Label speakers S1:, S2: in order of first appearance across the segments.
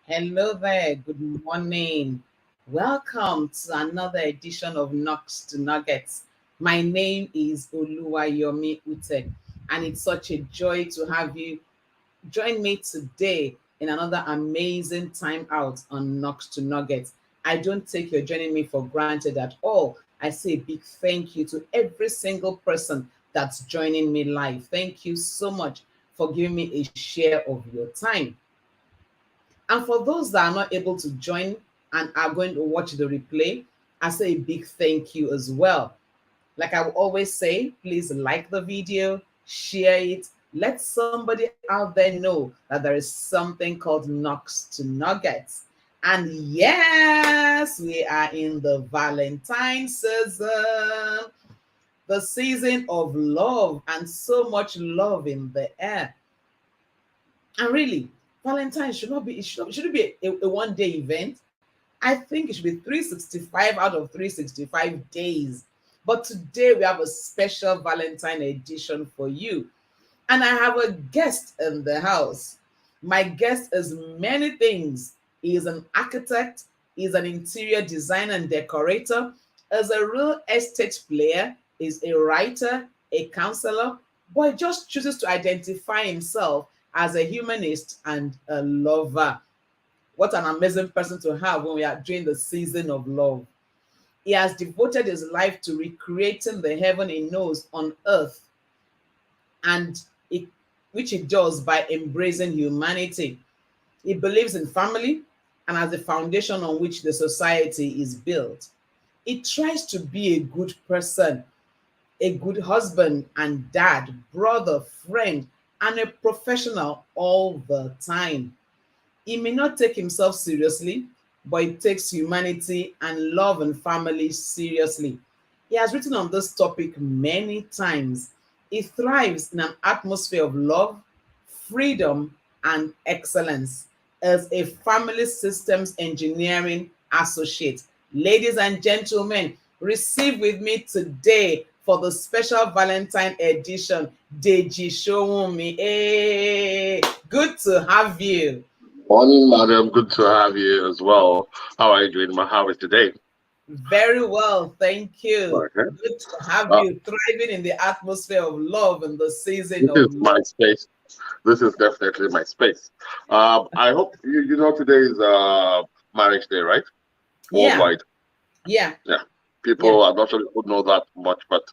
S1: Hello there, good morning. Welcome to another edition of Knocks to Nuggets. My name is Oluwayomi Ute, and it's such a joy to have you join me today in another amazing time out on Knocks to Nuggets. I don't take your joining me for granted at all. I say a big thank you to every single person that's joining me live. Thank you so much for giving me a share of your time. And for those that are not able to join and are going to watch the replay, I say a big thank you as well. Like I will always say, please like the video, share it, let somebody out there know that there is something called Knocks to Nuggets. And yes, we are in the Valentine season, the season of love, and so much love in the air. And really, Valentine shouldn't be a one-day event. I think it should be 365 out of 365 days. But today we have a special Valentine edition for you. And I have a guest in the house. My guest is many things. He is an architect, he's an interior designer and decorator, is a real estate player, is a writer, a counselor, but he just chooses to identify himself as a humanist and a lover. What an amazing person to have when we are during the season of love. He has devoted his life to recreating the heaven he knows on earth, and which he does by embracing humanity. He believes in family and as the foundation on which the society is built. He tries to be a good person, a good husband and dad, brother, friend, and a professional all the time. He may not take himself seriously, but he takes humanity and love and family seriously. He has written on this topic many times. He thrives in an atmosphere of love, freedom, and excellence as a family systems engineering associate. Ladies and gentlemen, receive with me today for the special Valentine edition, Deji Sowunmi. Hey, good to have you.
S2: Morning, madam. Good to have you as well. How are you doing? How is today?
S1: Very well, thank you.
S2: Okay.
S1: Good to have you thriving in the atmosphere of love in the season
S2: This is my space. This is definitely my space. I hope you know today is marriage day, right? Worldwide.
S1: Yeah.
S2: People, I'm not sure people know that much, but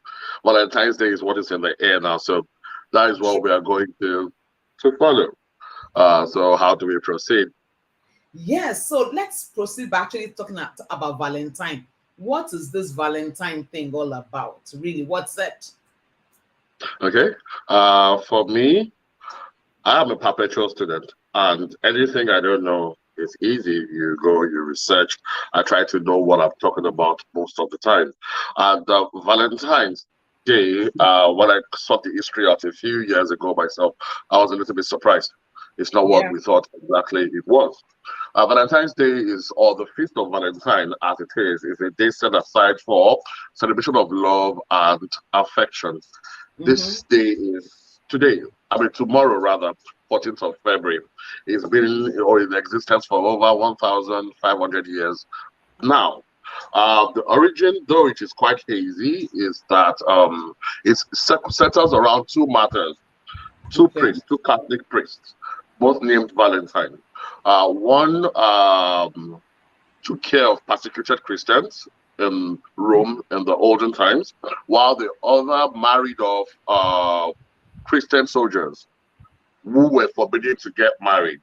S2: Valentine's Day is what is in the air now. So that is what we are going to follow. So how do we proceed?
S1: Yes, so let's proceed by actually talking about Valentine. What is this Valentine thing all about? Really, what's it?
S2: Okay. For me, I am a perpetual student, and anything I don't know is easy. You go, you research. I try to know what I'm talking about most of the time. And Valentine's Day, when I saw the history of a few years ago myself, I was a little bit surprised. It's not what we thought exactly it was. Valentine's Day or the Feast of Valentine, as it is a day set aside for celebration of love and affection. This day is today, tomorrow rather, 14th of February. It's been in existence for over 1,500 years now. The origin, though it is quite hazy, is that it centers around two matters, two Catholic priests, both named Valentine. One took care of persecuted Christians in Rome in the olden times, while the other married off Christian soldiers who were forbidden to get married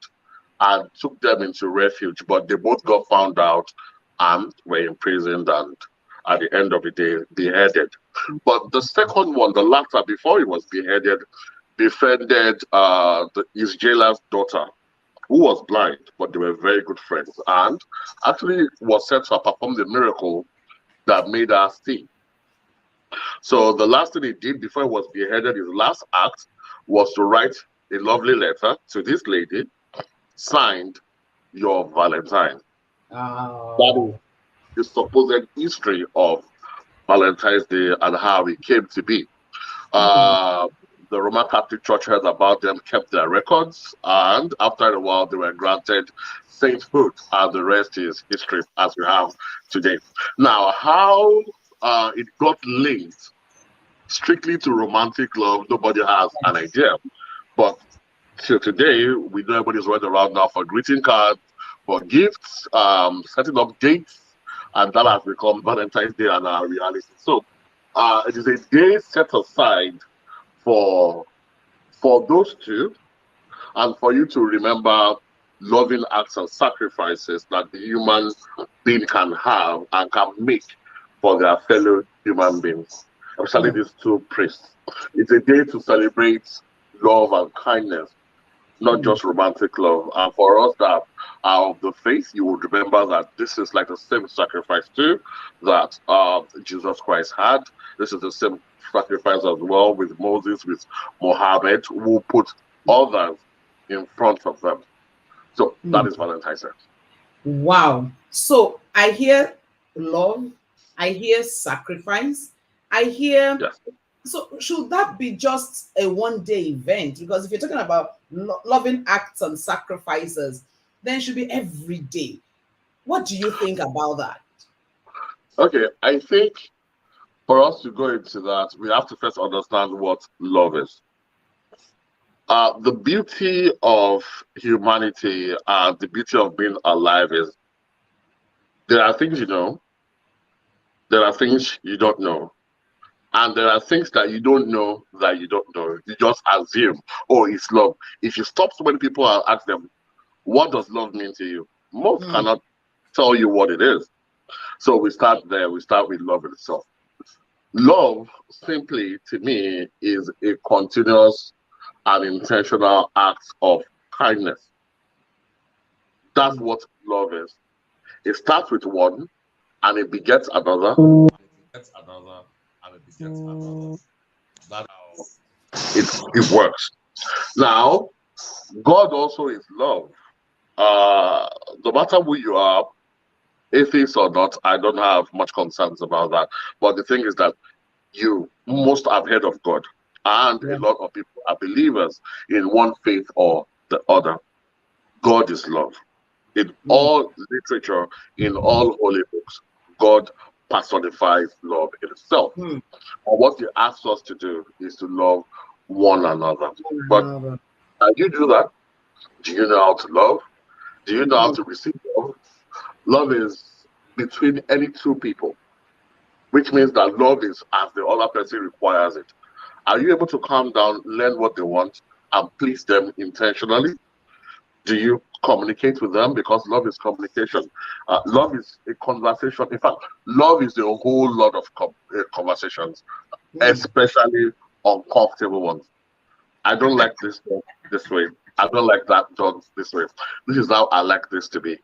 S2: and took them into refuge, but they both got found out and were imprisoned and at the end of the day beheaded. But the second one, the latter, before he was beheaded, befriended his jailer's daughter, who was blind, but they were very good friends, and actually was set to perform the miracle that made her see. So the last thing he did before he was beheaded, his last act, was to write a lovely letter to this lady, signed Your Valentine.
S1: Oh.
S2: That is the supposed history of Valentine's Day and how it came to be.
S1: Mm.
S2: Uh, the Roman Catholic Church heard about them, kept their records, and after a while, they were granted sainthood, and the rest is history as we have today. Now, how it got linked strictly to romantic love, nobody has an idea. But till today, we know everybody's running around now for greeting cards, for gifts, setting up dates, and that has become Valentine's Day and our reality. So, it is a day set aside for those two, and for you to remember loving acts and sacrifices that the human being can have and can make for their fellow human beings, especially
S1: Mm.
S2: these two priests. It's a day to celebrate love and kindness, not
S1: Mm.
S2: just romantic love. And for us that are of the faith, you would remember that this is like the same sacrifice too that Jesus Christ had. This is the same sacrifice as well with Moses, with Mohammed, who put others in front of them. So that
S1: Mm.
S2: is Valentine's Day.
S1: Wow. So I hear love, I hear sacrifice, I hear.
S2: Yes.
S1: So should that be just a one-day event? Because if you're talking about loving acts and sacrifices, then it should be every day. What do you think about that?
S2: Okay, I think for us to go into that, we have to first understand what love is. The beauty of humanity and the beauty of being alive is there are things you know, there are things you don't know, and there are things that you don't know that you don't know. You just assume, oh, it's love. If you stop so many people and ask them, what does love mean to you? Most
S1: Mm.
S2: cannot tell you what it is. So we start there. We start with love itself. Love, simply to me, is a continuous and intentional act of kindness. That's
S1: Mm.
S2: what love is. It starts with one and it begets another. And it begets another and it begets another. That's how it works. Now, God also is love. Uh, no matter who you are, atheist or not, I don't have much concerns about that. But the thing is that you must have heard of God, and a
S1: Yeah.
S2: lot of people are believers in one faith or the other. God is love. In
S1: Mm.
S2: all literature, in all holy books, God personifies love in itself.
S1: Mm.
S2: And what He asks us to do is to love one another.
S1: One
S2: But
S1: another.
S2: can you do that? Do you know how to love? Do you know how
S1: Mm.
S2: to receive love? Love is between any two people, which means that love is as the other person requires it. Are you able to calm down, learn what they want, and please them intentionally? Do you communicate with them? Because love is communication. Love is a conversation. In fact, love is a whole lot of conversations,
S1: Mm.
S2: especially uncomfortable ones. I don't like this dog this way. I don't like that dog this way. This is how I like this to be.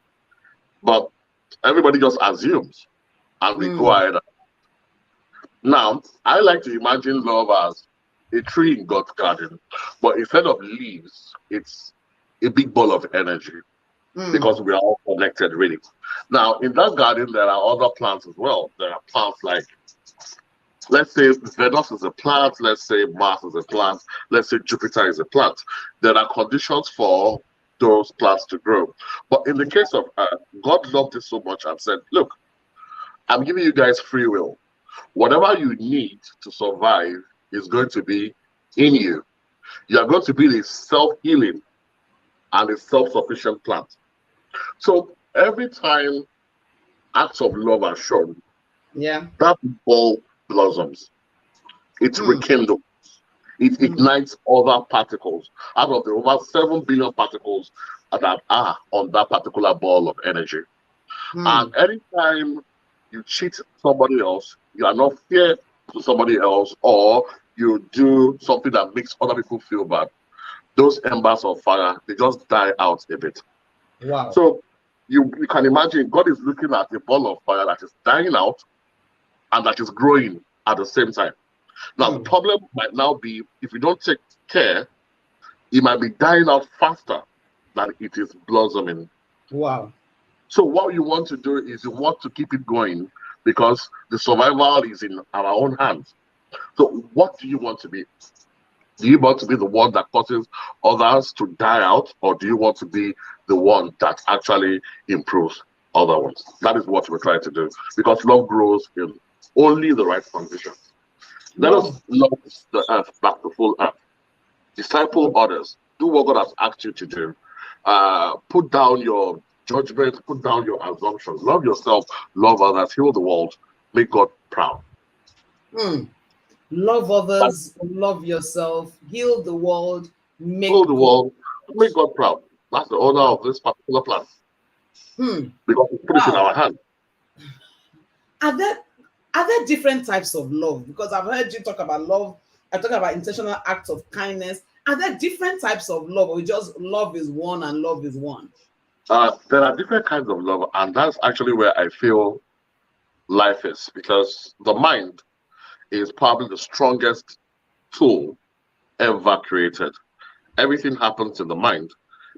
S2: But everybody just assumes, and we go
S1: Mm.
S2: ahead. Now, I like to imagine love as a tree in God's garden, but instead of leaves, it's a big ball of energy
S1: Mm.
S2: because we are all connected, really. Now, in that garden, there are other plants as well. There are plants like, let's say Venus is a plant, let's say Mars is a plant, let's say Jupiter is a plant. There are conditions for those plants to grow. But in the case of Earth, God loved it so much and said, look, I'm giving you guys free will. Whatever you need to survive is going to be in you. You are going to be a self-healing and a self-sufficient plant. So every time acts of love are shown,
S1: Yeah.
S2: that ball blossoms. It
S1: Mm.
S2: rekindles. It
S1: Mm.
S2: ignites other particles out of the over 7 billion particles that are on that particular ball of energy. And
S1: Mm.
S2: anytime you cheat somebody else, you are not fair to somebody else, or you do something that makes other people feel bad, those embers of fire, they just die out a bit.
S1: Wow.
S2: So you can imagine God is looking at a ball of fire that is dying out and that is growing at the same time. Now, the
S1: Mm.
S2: problem might now be if you don't take care, it might be dying out faster than it is blossoming.
S1: Wow.
S2: So what you want to do is you want to keep it going because the survival is in our own hands. So what do you want to be? Do you want to be the one that causes others to die out, or do you want to be the one that actually improves other ones? That is what we're trying to do, because love grows in only the right conditions. Let us
S1: Love.
S2: love the earth back to full earth. Disciple others. Do what God has asked you to do. Put down your judgment, put down your assumptions. Love yourself, love others, heal the world, make God proud.
S1: Hmm. Love
S2: But
S1: others, love yourself, heal the world, make
S2: heal the
S1: God.
S2: world, make God proud. That's the order of this particular plan,
S1: Hmm.
S2: because we put it in
S1: Wow.
S2: our hands.
S1: Are there are there different types of love? Because I've heard you talk about love. I talk about intentional acts of kindness. Are there different types of love, or just love is one and love is one?
S2: There are different kinds of love, and that's actually where I feel life is, because the mind is probably the strongest tool ever created. Everything happens in the mind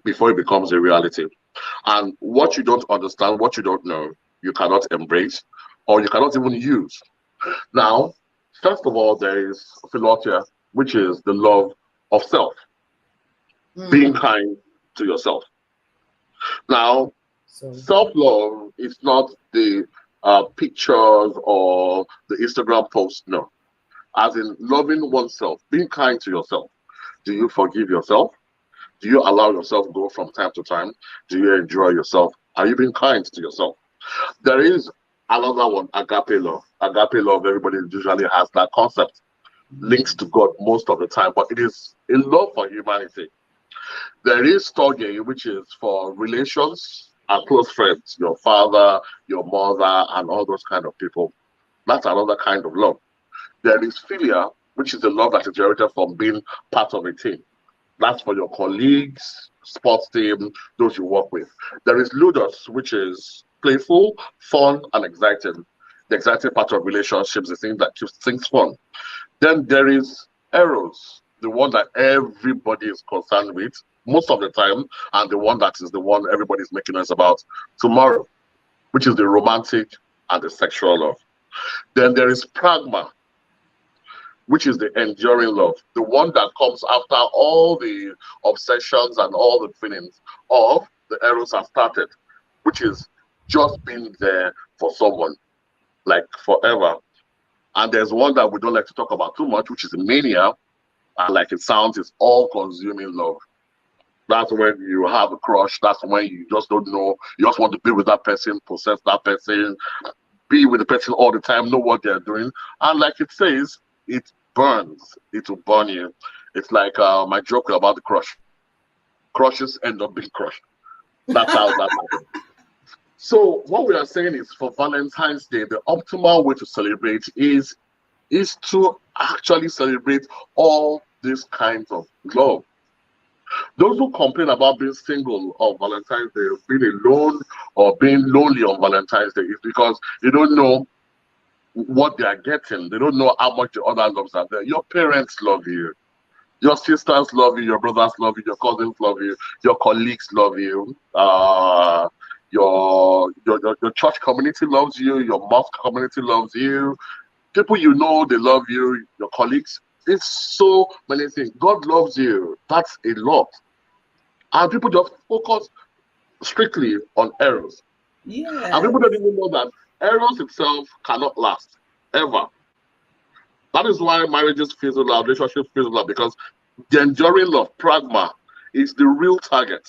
S2: before it becomes a reality. And what you don't understand, what you don't know, you cannot embrace, or you cannot even use. Now, first of all, there is philotia, which is the love of self, being
S1: Hmm.
S2: kind to yourself. Now,
S1: So.
S2: self-love is not the pictures or the Instagram post, no. As in loving oneself, being kind to yourself. Do you forgive yourself? Do you allow yourself go from time to time? Do you enjoy yourself? Are you being kind to yourself? There is another one, agape love. Agape love, everybody usually has that concept, links to God most of the time, but it is a love for humanity. There is storge, which is for relations and close friends, your father, your mother, and all those kind of people. That's another kind of love. There is philia, which is the love that is generated from being part of a team. That's for your colleagues, sports team, those you work with. There is ludus, which is playful, fun, and exciting. The exciting part of relationships, the thing that keeps things fun. Then there is eros, the one that everybody is concerned with most of the time, and the one that is the one everybody's making noise about tomorrow, which is the romantic and the sexual love. Then there is pragma, which is the enduring love, the one that comes after all the obsessions and all the feelings of the eros have started, which is just being there for someone, like forever. And there's one that we don't like to talk about too much, which is mania. And like it sounds, it's all consuming love. That's when you have a crush. That's when you just don't know. You just want to be with that person, possess that person, be with the person all the time, know what they're doing. And like it says, it burns. It will burn you. It's like my joke about the crush. Crushes end up being crushed. That's how that happens. So what we are saying is, for Valentine's Day, the optimal way to celebrate is to actually celebrate all these kinds of love. Those who complain about being single on Valentine's Day, being alone, or being lonely on Valentine's Day, is because they don't know what they are getting. They don't know how much the other loves are there. Your parents love you. Your sisters love you. Your brothers love you. Your cousins love you. Your colleagues love you. Your church community loves you. Your mosque community loves you. People you know, they love you. Your colleagues. It's so many things. God loves you. That's a lot. And people just focus strictly on eros. And
S1: Yes.
S2: people don't even know that eros itself cannot last ever. That is why marriages fizzle out, relationships fizzle out, because the enduring love, pragma, is the real target.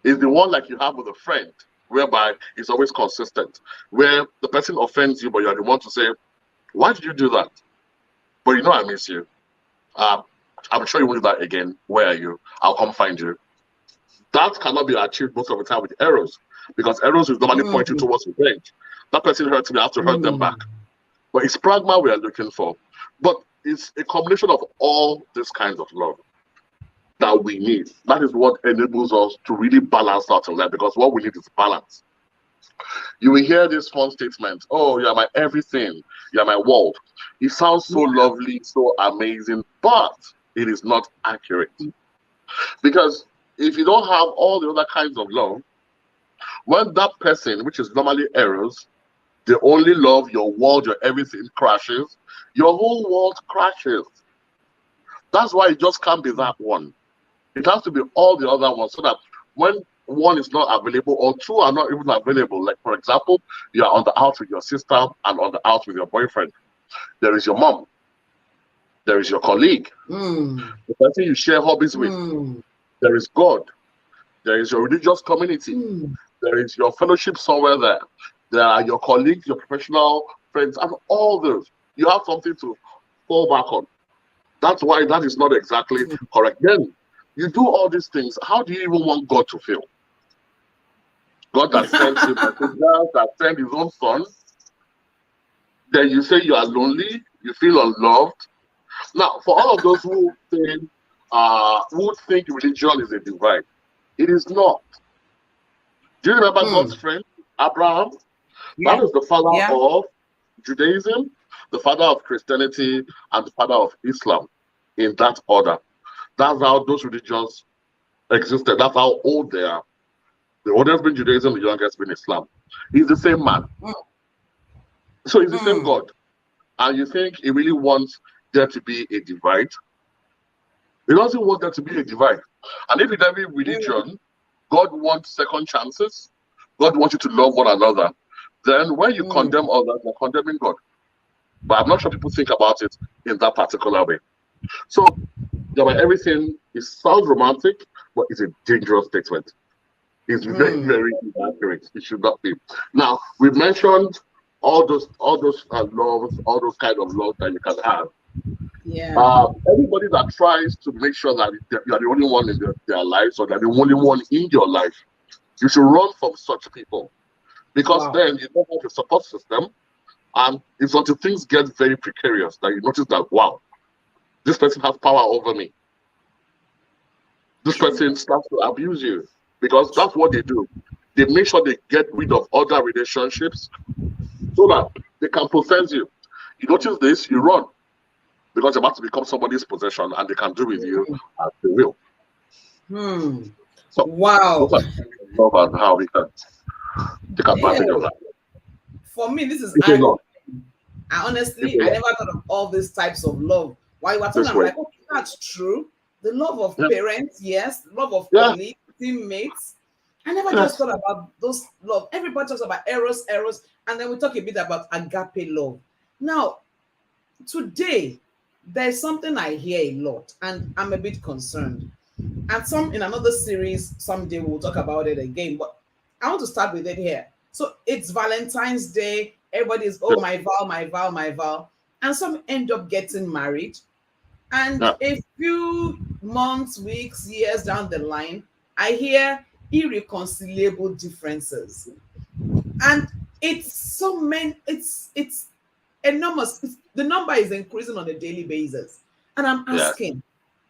S2: Is the one like you have with a friend, whereby it's always consistent, where the person offends you, but you're the one to say, "Why did you do that?" But you know I miss you. Um, I'm sure you won't do that again. Where are you? I'll come find you. That cannot be achieved most of the time with eros, because eros is normally pointing
S1: Mm,
S2: towards revenge. That person hurts me, I have to hurt them back.
S1: mm.
S2: But it's pragma we are looking for. But it's a combination of all these kinds of love that we need. That is what enables us to really balance out in life, because what we need is balance. You will hear this fun statement, "Oh, you're my everything, you're my world." It sounds so
S1: Yeah.
S2: lovely, so amazing, but it is not accurate. Because if you don't have all the other kinds of love, when that person, which is normally eros, they only love your world, your everything crashes, your whole world crashes. That's why it just can't be that one. It has to be all the other ones, so that when one is not available or two are not even available, like for example, you are on the out with your sister and on the out with your boyfriend, there is your mom, there is your colleague, the person you share hobbies with, there is God, there is your religious community, there is your fellowship somewhere there, there are your colleagues, your professional friends, and all those. You have something to fall back on. That's why that is not exactly correct. Then you do all these things. How do you even want God to feel? God that sent him messengers, that sent his own son. Then you say you are lonely, you feel unloved. Now, for all of those who think religion is a divide, it is not. Do you remember God's friend, Abraham?
S1: Yeah.
S2: That is the father of Judaism, the father of Christianity, and the father of Islam, in that order. That's how those religions existed. That's how old they are. The oldest being Judaism, the youngest being Islam. He's the same man. So he's the same God. And you think he really wants there to be a divide? He doesn't want there to be a divide. And if in every religion, God wants second chances, God wants you to love one another, then when you condemn others, you're condemning God. But I'm not sure people think about it in that particular way. So, everything sounds romantic, but it's a dangerous statement. It's very, very inaccurate. It should not be. Now, we've mentioned all those loves, all those kind of loves that you can have.
S1: Yeah.
S2: Anybody that tries to make sure that you are the only one in their lives, or they're the only one in your life, you should run from such people, because then you don't have a support system, and it's until things get very precarious that you notice that, wow, this person has power over me. This person starts to abuse you, because that's what they do. They make sure they get rid of other relationships so that they can possess you. You notice this, you run, because you're about to become somebody's possession, and they can do with you as they will. So,
S1: Wow.
S2: love and how we can take advantage of that.
S1: For me, this is I
S2: It's
S1: honestly, I never thought of all these types of love. While you were talking, I'm like, okay, that's true. The love of parents, yes. Love of colleagues, teammates. I never just thought about those love. Everybody talks about eros, and then we talk a bit about agape love. Now, today, there's something I hear a lot, and I'm a bit concerned. And in another series, someday we'll talk about it again. But I want to start with it here. So it's Valentine's Day. Everybody's, oh, my vow, my vow, my vow. And some end up getting married. And a few months, weeks, years down the line, I hear irreconcilable differences. And it's so many, it's enormous. The number is increasing on a daily basis. And I'm asking,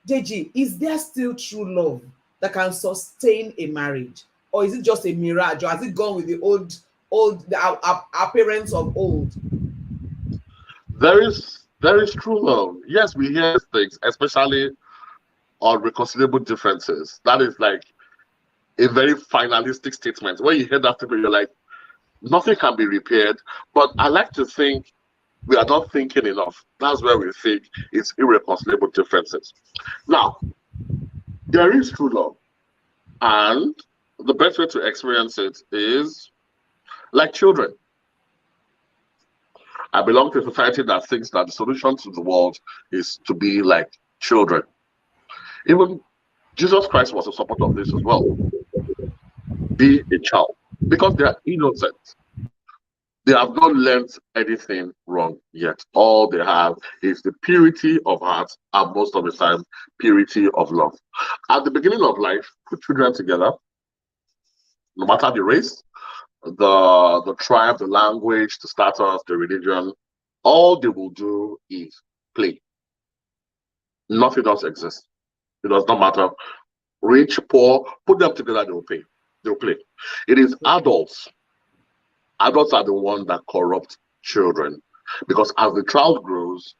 S1: Deji, is there still true love that can sustain a marriage? Or is it just a mirage? Or has it gone with the our parents of old?
S2: There is true love. Yes, we hear these things, especially on reconcilable differences. That is like a very finalistic statement. When you hear that, you're like, nothing can be repaired. But I like to think we are not thinking enough. That's where we think it's irreconcilable differences. Now, there is true love. And the best way to experience it is like children. I belong to a society that thinks that the solution to the world is to be like children. Even Jesus Christ was a support of this as well. Be a child, because they are innocent. They have not learned anything wrong yet. All they have is the purity of heart, and most of the time, purity of love. At the beginning of life, put children together, no matter the race, the tribe, the language, the status, the religion, all they will do is play. Nothing else exists. It does not matter. Rich, poor, put them together, they will play. They'll play. It is adults. Adults are the ones that corrupt children. Because as the child grows,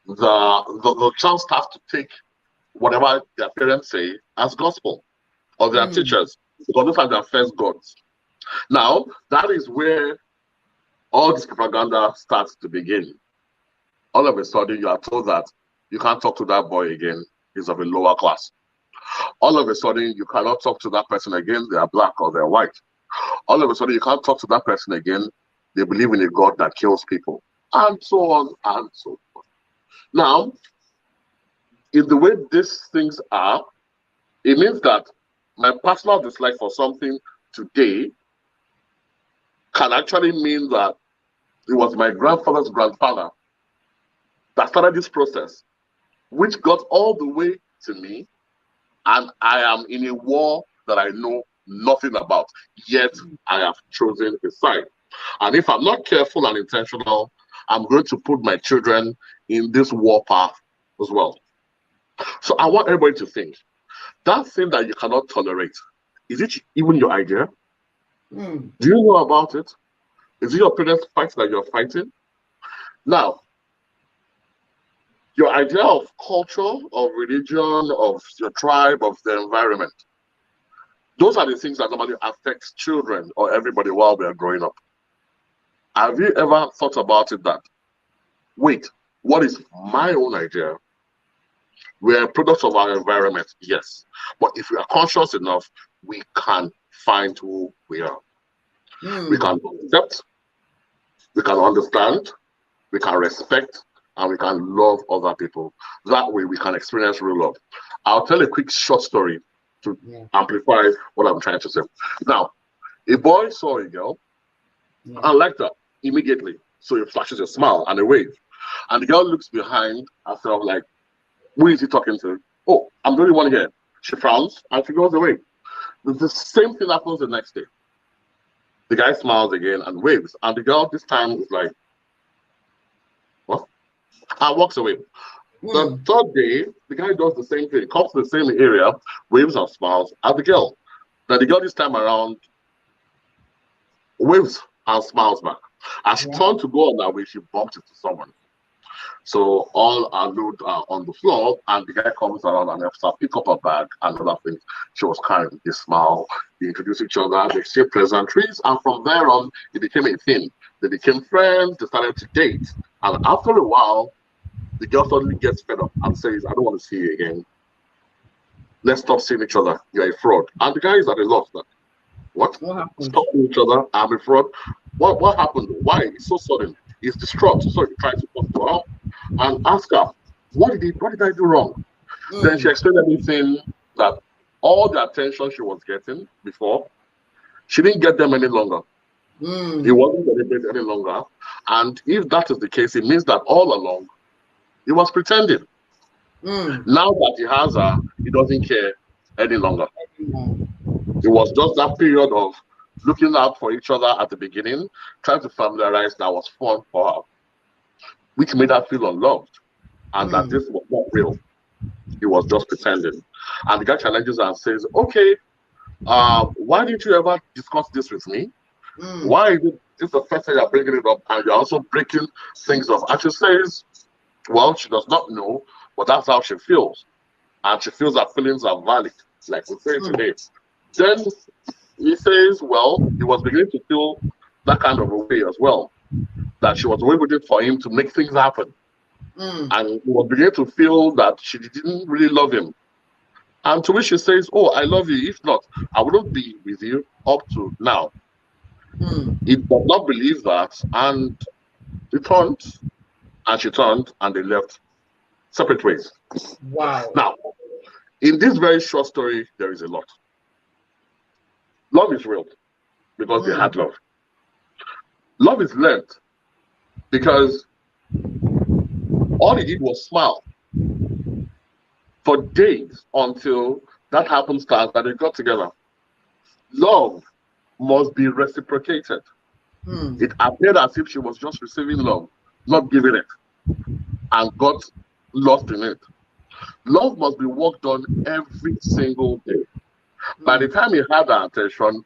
S2: the child starts to take whatever their parents say as gospel, or their teachers, because those are their first gods. Now, that is where all this propaganda starts to begin. All of a sudden, you are told that you can't talk to that boy again. He's of a lower class. All of a sudden, you cannot talk to that person again. They are black or they're white. All of a sudden, you can't talk to that person again. They believe in a God that kills people, and so on and so forth. Now, in the way these things are, it means that my personal dislike for something today can actually mean that it was my grandfather's grandfather that started this process, which got all the way to me, and I am in a war that I know nothing about, yet I have chosen a side. And if I'm not careful and intentional, I'm going to put my children in this war path as well. So I want everybody to think, that thing that you cannot tolerate, is it even your idea? Do you know about it? Is it your parents' fight that you're fighting? Now, your idea of culture, of religion, of your tribe, of the environment, those are the things that normally affect children or everybody while they're growing up. Have you ever thought about it that, wait, what is my own idea? We're products of our environment, yes. But if we are conscious enough, we can find who we are. We can accept, we can understand, we can respect, and we can love other people. That way we can experience real love. I'll tell a quick short story to amplify what I'm trying to say. Now, a boy saw a girl and liked her immediately. So he flashes a smile and a wave. And the girl looks behind herself like, who is he talking to? Oh, I'm the only one here. She frowns and she goes away. The same thing happens the next day. The guy smiles again and waves. And the girl this time is like, what? And walks away. The third day, the guy does the same thing, comes to the same area, waves and smiles at the girl. Then the girl this time around waves and smiles back. As she turned to go on her way, she bumped into someone. So all our load are on the floor, and the guy comes around and helps her pick up her bag and other things. She was carrying. They smile, they introduce each other, they say pleasantries, and from there on, it became a thing. They became friends, they started to date, and after a while, the girl suddenly gets fed up and says, I don't want to see you again. Let's stop seeing each other. You're a fraud. And the guy is at a loss. Like, what? Stop seeing each other. I'm a fraud. What happened? Why? It's so sudden. He's distraught. So he tries to talk to her and ask her, what did I do wrong? Then she explained everything, that all the attention she was getting before, she didn't get them any longer. He wasn't deliberate any longer. And if that is the case, it means that all along, he was pretending. Now that he has her, he doesn't care any longer. It was just that period of looking out for each other at the beginning, trying to familiarize, that was fun for her, which made her feel unloved, and that this was not real. He was just pretending. And the guy challenges her and says, okay, why didn't you ever discuss this with me? Why is this the first time you're bringing it up, and you're also breaking things off? And she says, well, she does not know, but that's how she feels. And she feels that feelings are valid, like we say today. Then he says, well, he was beginning to feel that kind of a way as well, that she was waiting for him to make things happen. And he was beginning to feel that she didn't really love him. And to which she says, oh, I love you. If not, I wouldn't be with you up to now. He does not believe that, and he turned, and she turned, and they left separate ways.
S1: Wow.
S2: Now, in this very short story, there is a lot. Love is real because they had love. Love is learned because all he did was smile for days until that happenstance that they got together. Love must be reciprocated. It appeared as if she was just receiving love, not giving it, and got lost in it. Love must be worked on every single day. By the time he had her attention,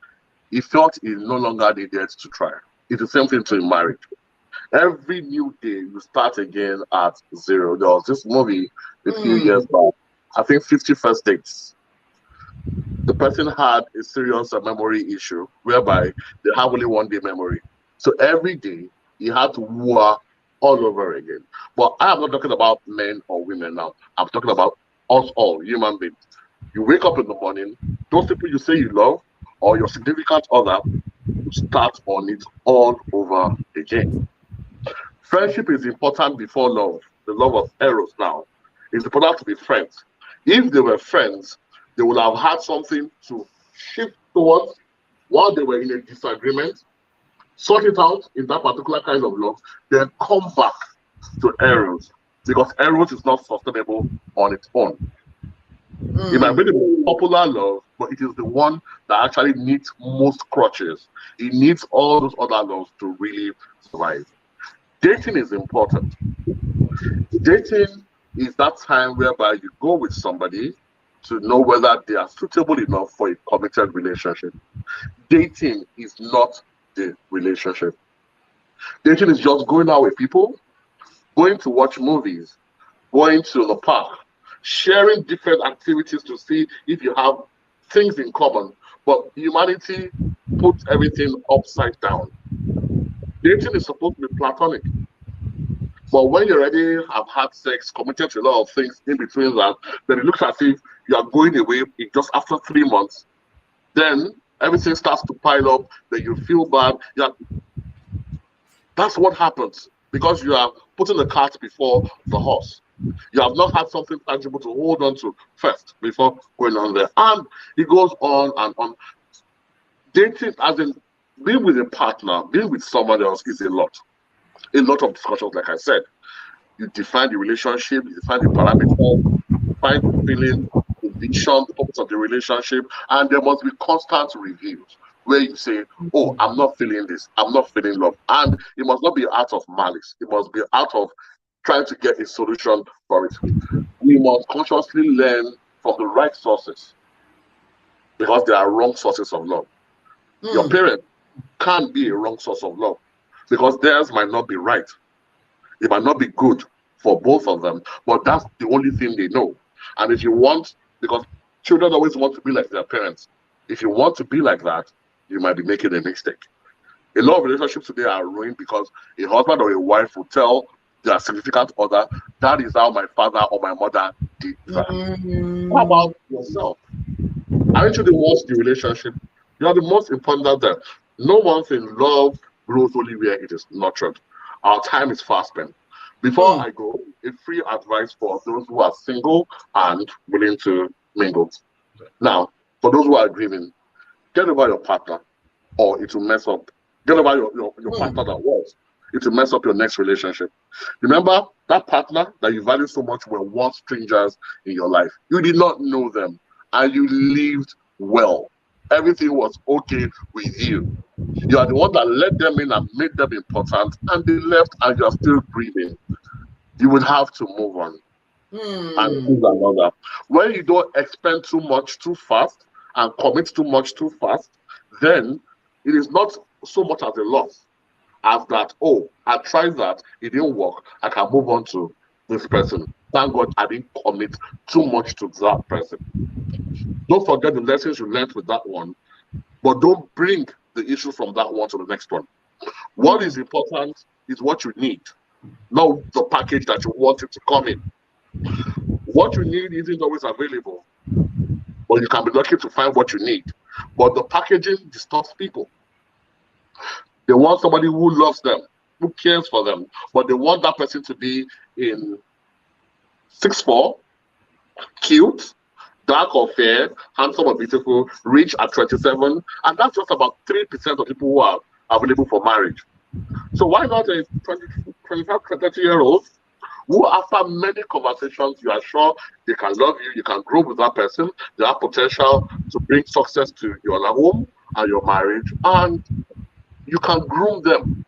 S2: he felt he no longer needed to try. It's the same thing to in marriage. Every new day, you start again at zero. There was this movie a few years back, I think 50 First Dates. The person had a serious memory issue whereby they have only one day memory. So every day he had to woo her all over again. But I am not talking about men or women now. I'm talking about us all, human beings. You wake up in the morning, those people you say you love or your significant other, you start on it all over again. Friendship is important before love, the love of Eros now. It's important to be friends. If they were friends, they would have had something to shift towards while they were in a disagreement, sort it out in that particular kind of love, then come back to Eros because Eros is not sustainable on its own. It might be the most popular love, but it is the one that actually needs most crutches. It needs all those other loves to really survive. Dating is important. Dating is that time whereby you go with somebody to know whether they are suitable enough for a committed relationship. Dating is not the relationship. Dating is just going out with people, going to watch movies, going to the park, sharing different activities to see if you have things in common. But humanity puts everything upside down. Dating is supposed to be platonic. But when you already have had sex, committed to a lot of things in between that, then it looks as if you are going away in just after 3 months. Then everything starts to pile up, then you feel bad. Yeah, that's what happens because you are putting the cart before the horse. You have not had something tangible to hold on to first before going on there. And it goes on and on. Dating, as in being with a partner, being with someone else is a lot. A lot of discussions, like I said. You define the relationship, you define the parameters, you define the feeling, the vision, the purpose of the relationship, and there must be constant reviews where you say, oh, I'm not feeling this, I'm not feeling love. And it must not be out of malice, it must be out of trying to get a solution for it. We must consciously learn from the right sources because there are wrong sources of love. Your parent can't be a wrong source of love because theirs might not be right. It might not be good for both of them, but that's the only thing they know. And if you want, because children always want to be like their parents, if you want to be like that, you might be making a mistake. A lot of relationships today are ruined because a husband or a wife will tell their significant other, that is how my father or my mother did that. How about yourself? Aren't you the most in the relationship? You are the most important there. No one thing, love grows only where it is nurtured. Our time is fast spent. Before I go, a free advice for those who are single and willing to mingle. Now, for those who are grieving, get over your partner or it will mess up. Get over your partner that was. It will mess up your next relationship. Remember that partner that you value so much were once strangers in your life. You did not know them and you lived well. Everything was okay with you. You are the one that let them in and made them important, and they left, and you are still breathing. You will have to move on and choose another. When you don't expend too much too fast and commit too much too fast, then it is not so much as a loss as that, oh, I tried that, it didn't work, I can move on to this person. Thank God I didn't commit too much to that person. Don't forget the lessons you learned with that one, but don't bring the issue from that one to the next one. What is important is what you need, not the package that you want it to come in. What you need isn't always available, but you can be lucky to find what you need. But the packaging distorts people. They want somebody who loves them, who cares for them, but they want that person to be in 6'4", cute, dark or fair, handsome or beautiful, rich at 27, and that's just about 3% of people who are available for marriage. So why not a 25, 30-year-old who, after many conversations, you are sure they can love you, you can grow with that person, they have potential to bring success to your home and your marriage, and you can groom them.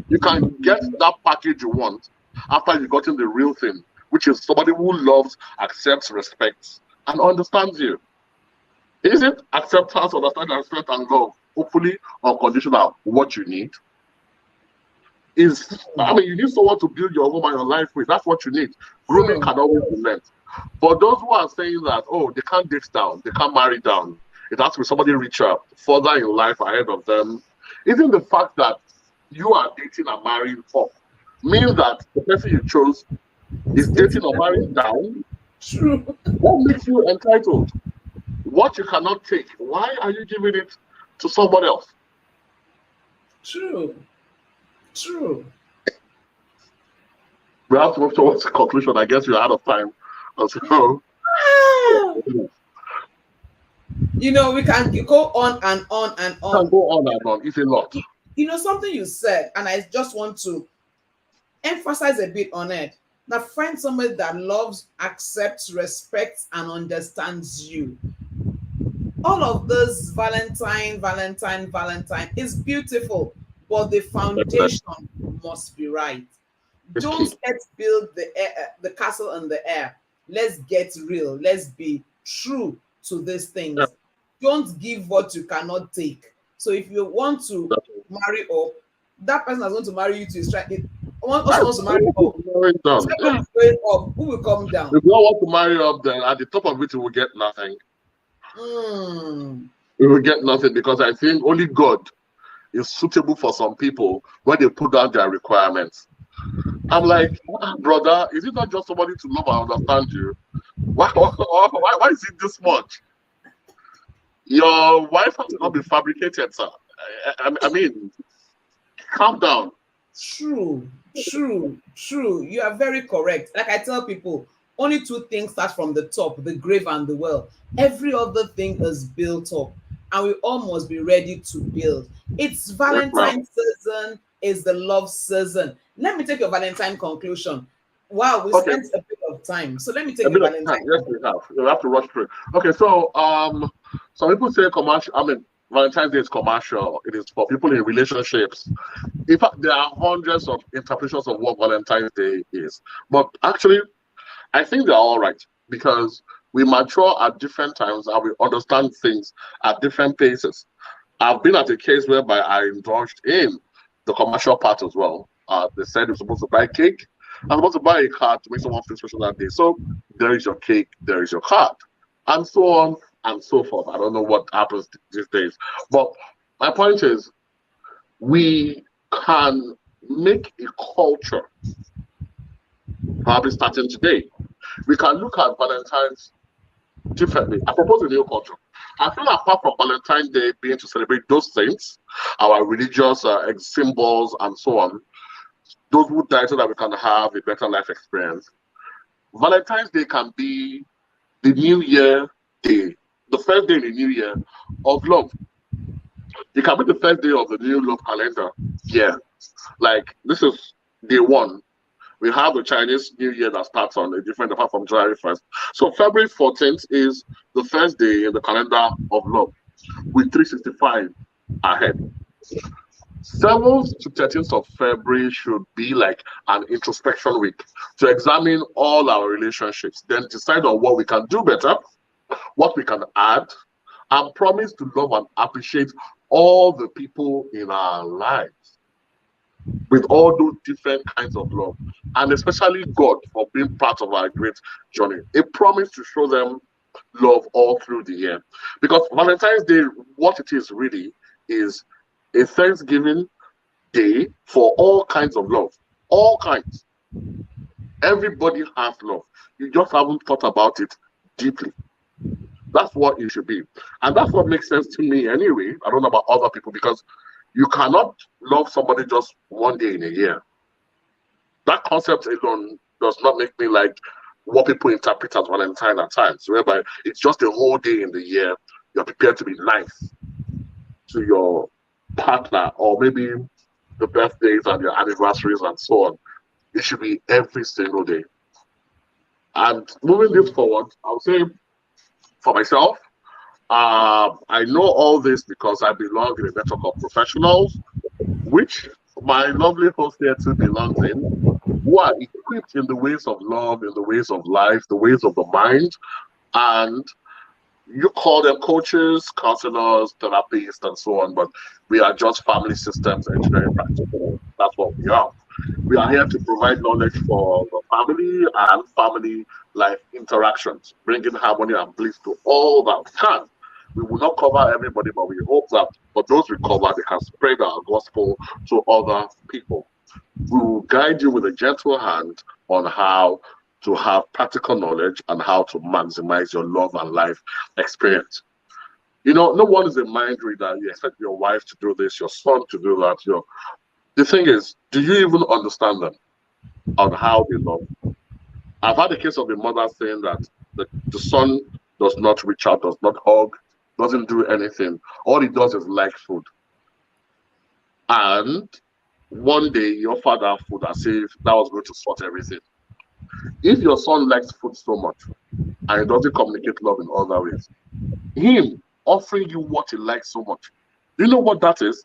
S2: You can get that package you want after you've gotten the real thing, which is somebody who loves, accepts, respects, and understands you. Is it acceptance, understanding, respect, and love, hopefully unconditional, what you need? You need someone to build your home and your life with. That's what you need. Grooming can always be learned. For those who are saying that, oh, they can't date down, they can't marry down, it has to be somebody richer, further in life ahead of them. Even the fact that you are dating and marrying up means that the person you chose is
S1: It's
S2: dating
S1: dating
S2: or marrying
S1: level.
S2: down.
S1: True.
S2: What makes you entitled? What you cannot take, why are you giving it to somebody else?
S1: True. True.
S2: We have to move towards a conclusion. I guess you're out of time. So,
S1: Ah! You know, we can go on and on and
S2: can
S1: on.
S2: go on and on. It's a lot.
S1: You know, something you said, and I just want to emphasize a bit on it. That find somebody that loves, accepts, respects, and understands you. All of this Valentine, Valentine, Valentine is beautiful, but the
S2: Definitely.
S1: foundation must be right.
S2: It's
S1: Don't
S2: key.
S1: let's build the castle in the air. Let's get real. Let's be true to these
S2: Yeah,
S1: things. Don't give what you cannot take. So if you want to
S2: definitely.
S1: marry up, that person that's going to marry you to is trying. Also
S2: Right.
S1: wants to marry up.
S2: Marrying
S1: So
S2: down. Yeah.
S1: everybody's going up. Who will come down?
S2: If you don't want to marry up, then at the top of it, you will get nothing.
S1: Mm,
S2: You will get nothing because I think only God is suitable for some people when they put down their requirements. I'm like, brother, is it not just somebody to love and understand you? Why is it this much? Your wife has not been fabricated, sir. I mean, calm down.
S1: true, true, true. You are very correct. Like I tell people, only two things start from the top, the grave and the well. Every other thing is built up, and we all must be ready to build. It's
S2: Yes, ma'am.
S1: Valentine season, is the love season. Let me take your Valentine conclusion. Wow, we
S2: Okay,
S1: spent a bit of time. So let me take
S2: a
S1: your
S2: bit of time.
S1: Valentine
S2: Yes, we have. We have to rush through. Okay, so some people say commercial. I mean, Valentine's Day is commercial. It is for people in relationships. In fact, there are hundreds of interpretations of what Valentine's Day is. But actually, I think they're all right because we mature at different times and we understand things at different paces. I've been at a case whereby I indulged in the commercial part as well. They said you're supposed to buy cake. I'm supposed to buy a card to make someone feel special that day. So there is your cake, there is your card, and so on and so forth. I don't know what happens these days. But my point is, we can make a culture, probably starting today. We can look at Valentine's differently. I propose a new culture. I feel apart from Valentine's Day being to celebrate those saints, our religious symbols and so on, those who died so that we can have a better life experience. Valentine's Day can be the New Year day, the first day in the New Year of love. It can be the first day of the new love calendar. Yeah, like this is day one. We have the Chinese New Year that starts on a different apart from January 1st. So February 14th is the first day in the calendar of love with 365 ahead. 7th to 13th of February should be like an introspection week to examine all our relationships, then decide on what we can do better, what we can add, and promise to love and appreciate all the people in our lives with all those different kinds of love, and especially God for being part of our great journey. A promise to show them love all through the year. Because Valentine's Day, what it is really is a Thanksgiving day for all kinds of love. All kinds. Everybody has love. You just haven't thought about it deeply. That's what it should be. And that's what makes sense to me anyway. I don't know about other people because you cannot love somebody just one day in a year. That concept alone does not make me like what people interpret as Valentine at times, whereby it's just a whole day in the year. You're prepared to be nice to your partner, or maybe the birthdays and your anniversaries and so on. It should be every single day. And moving this forward, I'll say for myself, I know all this because I belong in a network of professionals, which my lovely host here too belongs in, who are equipped in the ways of love, in the ways of life, the ways of the mind, and you call them coaches, counselors, therapists, and so on, but we are just family systems engineering practitioners. That's what we are. We are here to provide knowledge for the family and family life interactions, bringing harmony and bliss to all that we can. We will not cover everybody, but we hope that for those we cover, they can spread our gospel to other people. We will guide you with a gentle hand on how to have practical knowledge and how to maximize your love and life experience. You know, no one is a mind reader. You expect your wife to do this, your son to do that. The thing is, do you even understand them on how they love? I've had a case of a mother saying that the son does not reach out, does not hug, doesn't do anything. All he does is like food. And one day your father food as if that was going to sort everything. If your son likes food so much and he doesn't communicate love in other ways, him offering you what he likes so much, you know what that is?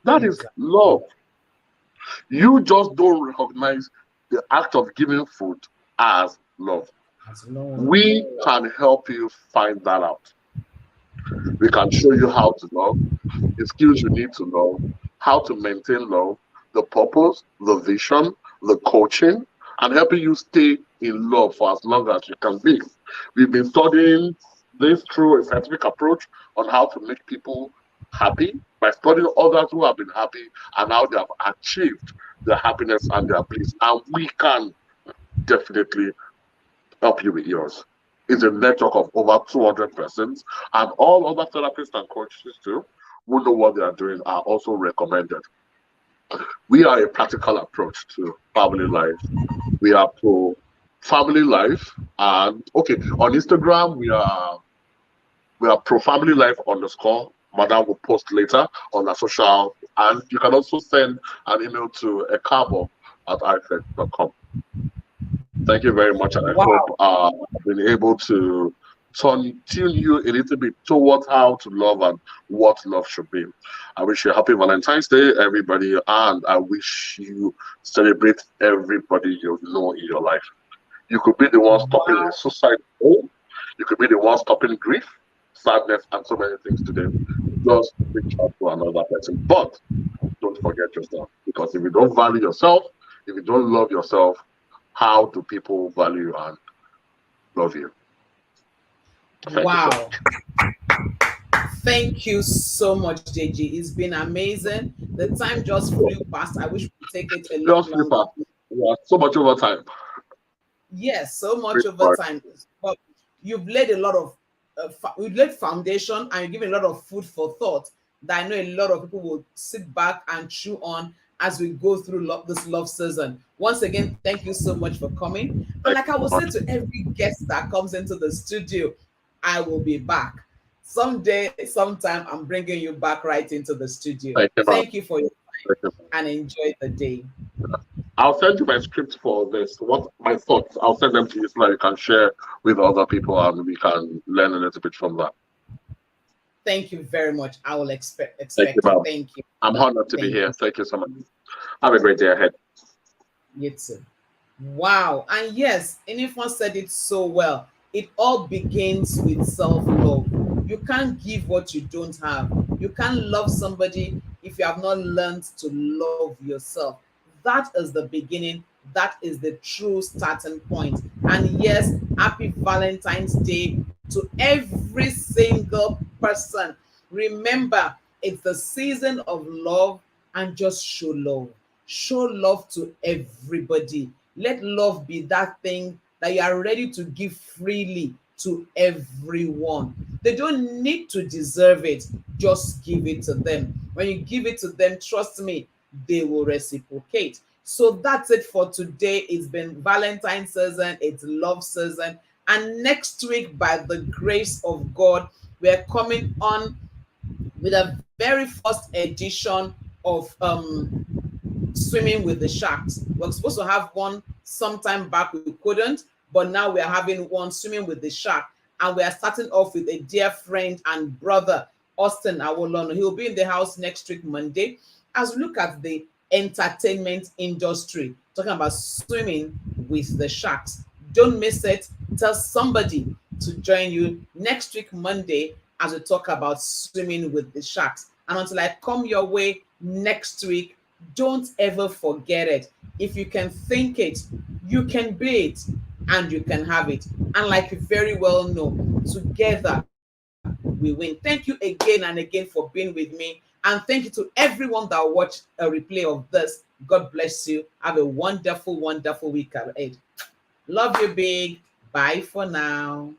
S2: That is
S1: Exactly.
S2: love. You just don't recognize the act of giving food as love.
S1: As long.
S2: We can help you find that out. We can show you how to love, the skills you need to know, how to maintain love, the purpose, the vision, the coaching, and helping you stay in love for as long as you can be. We've been studying this through a scientific approach on how to make people happy by studying others who have been happy and how they have achieved their happiness and their bliss. And we can definitely help you with yours. It's a network of over 200 persons, and all other therapists and coaches too, who know what they are doing, are also recommended. We are a practical approach to family life. We are pro family life, and okay, on Instagram we are pro family life underscore. Madam will post later on our social, and you can also send an email to ekabo at ifed.com. Thank you very much, and I hope
S1: Wow.
S2: I've been able to tune you a little bit towards how to love and what love should be. I wish you a happy Valentine's Day, everybody, and I wish you celebrate everybody you know in your life. You could be the one stopping a
S1: Wow.
S2: suicide home. You could be the one stopping grief, sadness, and so many things today. Just reach out to another person. But don't forget yourself. Because if you don't value yourself, if you don't love yourself, how do people value and love you? Thank you so
S1: Wow.
S2: much.
S1: Thank you so much, Deji. It's been amazing. The time just flew past. I wish we could take it a lot
S2: Just
S1: longer.
S2: super. Yeah, so much over time.
S1: Yes, so much
S2: Great
S1: over
S2: part.
S1: time. But you've laid a lot of you've laid foundation and you've given a lot of food for thought that I know a lot of people will sit back and chew on as we go through this love season. Once again, thank you so much for coming. And
S2: Thank
S1: like
S2: you
S1: I
S2: so
S1: will say
S2: much.
S1: to every guest that comes into the studio, I will be back. Someday, sometime, I'm bringing you back right into the studio.
S2: Thank you, man.
S1: Thank you for your
S2: Thank you.
S1: and enjoy the day.
S2: I'll send you my script for this. What my thoughts? I'll send them to you so that you can share with other people and we can learn a little bit from that.
S1: Thank you very much. I will
S2: Thank you,
S1: expect it.
S2: ma'am.
S1: Thank you.
S2: I'm honored to be
S1: Thank
S2: here.
S1: you.
S2: Thank you so much. Have a great day ahead.
S1: You too. Wow. And yes, Inifon said it so well. It all begins with self love. You can't give what you don't have. You can't love somebody if you have not learned to love yourself. That is the beginning. That is the true starting point. And yes, happy Valentine's Day to every single person. Remember, it's the season of love and just show love. Show love to everybody. Let love be that thing that you are ready to give freely to everyone. They don't need to deserve it. Just give it to them. When you give it to them, trust me, they will reciprocate. So that's it for today. It's been Valentine's season, it's love season. And next week, by the grace of God, we're coming on with a very first edition of swimming with the sharks. We are supposed to have one sometime back, we couldn't, but now we are having one swimming with the shark. And we are starting off with a dear friend and brother, Austin Awolono. He'll be in the house next week, Monday, as we look at the entertainment industry, talking about swimming with the sharks. Don't miss it. Tell somebody to join you next week, Monday, as we talk about swimming with the sharks. And until I come your way next week, don't ever forget it. If you can think it, you can be it and you can have it. And like you very well know, together we win. Thank you again and again for being with me. And thank you to everyone that watched a replay of this. God bless you. Have a wonderful, wonderful week ahead. Love you big. Bye for now.